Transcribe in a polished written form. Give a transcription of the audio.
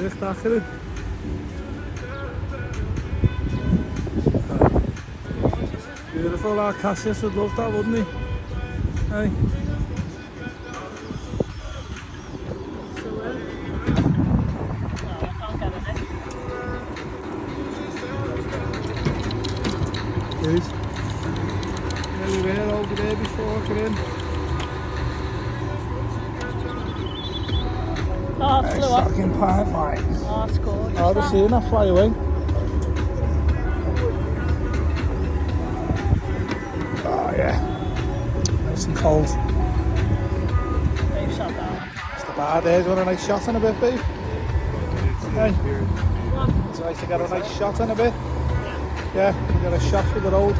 Echt achterin. Beautiful, our Cassius would love that, wouldn't he? Hey. Good. Yeah, we were over there before, get in. Oh, it flew off. Fucking pint, mate. Oh, it's gorgeous. Oh, they're seeing that fly away. Oh, yeah. Nice and cold. They've shut down. It's the bar there. Do you want a nice shot in a bit, babe? Hey. It's nice to get a nice shot in a bit. Yeah, we got a shot for the road.